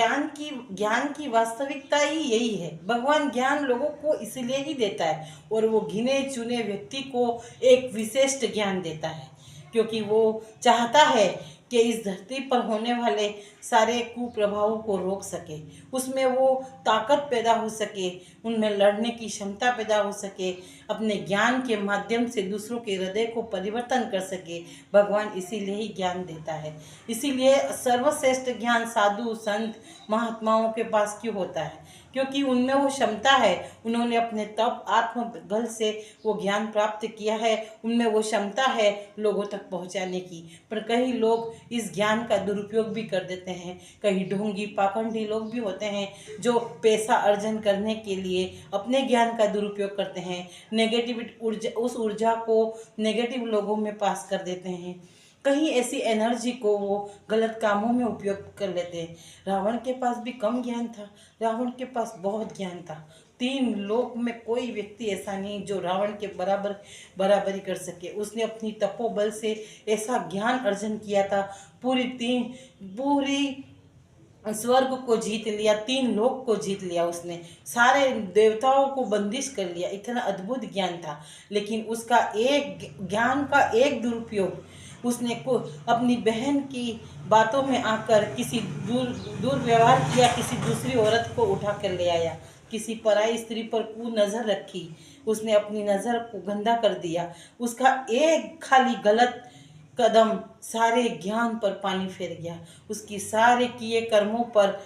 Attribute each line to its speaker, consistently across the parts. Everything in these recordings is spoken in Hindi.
Speaker 1: ज्ञान की वास्तविकता ही यही है। भगवान ज्ञान लोगों को इसलिए ही देता है और वो गिने चुने व्यक्ति को एक विशिष्ट ज्ञान देता है, क्योंकि वो चाहता है कि इस धरती पर होने वाले सारे कुप्रभावों को रोक सके, उसमें वो ताकत पैदा हो सके, उनमें लड़ने की क्षमता पैदा हो सके, अपने ज्ञान के माध्यम से दूसरों के हृदय को परिवर्तन कर सके। भगवान इसीलिए ही ज्ञान देता है। इसीलिए सर्वश्रेष्ठ ज्ञान साधु संत महात्माओं के पास क्यों होता है? क्योंकि उनमें वो क्षमता है, उन्होंने अपने तप आत्म बल से वो ज्ञान प्राप्त किया है, उनमें वो क्षमता है लोगों तक पहुंचाने की। पर कई लोग इस ज्ञान का दुरुपयोग भी कर देते हैं। कई ढोंगी पाखंडी लोग भी होते हैं जो पैसा अर्जन करने के लिए अपने ज्ञान का दुरुपयोग करते हैं, नेगेटिव ऊर्जा, उस ऊर्जा को नेगेटिव लोगों में पास कर देते हैं। कहीं ऐसी एनर्जी को वो गलत कामों में उपयोग कर लेते हैं। रावण के पास भी कम ज्ञान था, रावण के पास बहुत ज्ञान था। 3 लोक में कोई व्यक्ति ऐसा नहीं जो रावण के बराबरी कर सके। उसने अपनी तपोबल से ऐसा ज्ञान अर्जन किया था, पूरी स्वर्ग को जीत लिया, 3 लोक को जीत लिया, उसने सारे देवताओं को बंदिश कर लिया। इतना अद्भुत ज्ञान था, लेकिन उसका एक ज्ञान का एक दुरुपयोग, उसने को अपनी बहन की बातों में आकर किसी दुर्व्यवहार किया, किसी दूसरी औरत को उठा कर ले आया, किसी पराई स्त्री पर कुनजर रखी, उसने अपनी नज़र को गंदा कर दिया। उसका एक खाली गलत कदम सारे ज्ञान पर पानी फेर गया, उसकी सारे किए कर्मों पर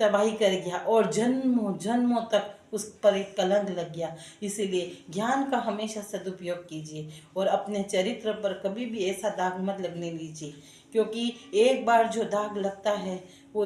Speaker 1: तबाही कर गया और जन्मों जन्मों तक उस पर एक कलंक लग गया। इसीलिए ज्ञान का हमेशा सदुपयोग कीजिए और अपने चरित्र पर कभी भी ऐसा दाग मत लगने दीजिए, क्योंकि एक बार जो दाग लगता है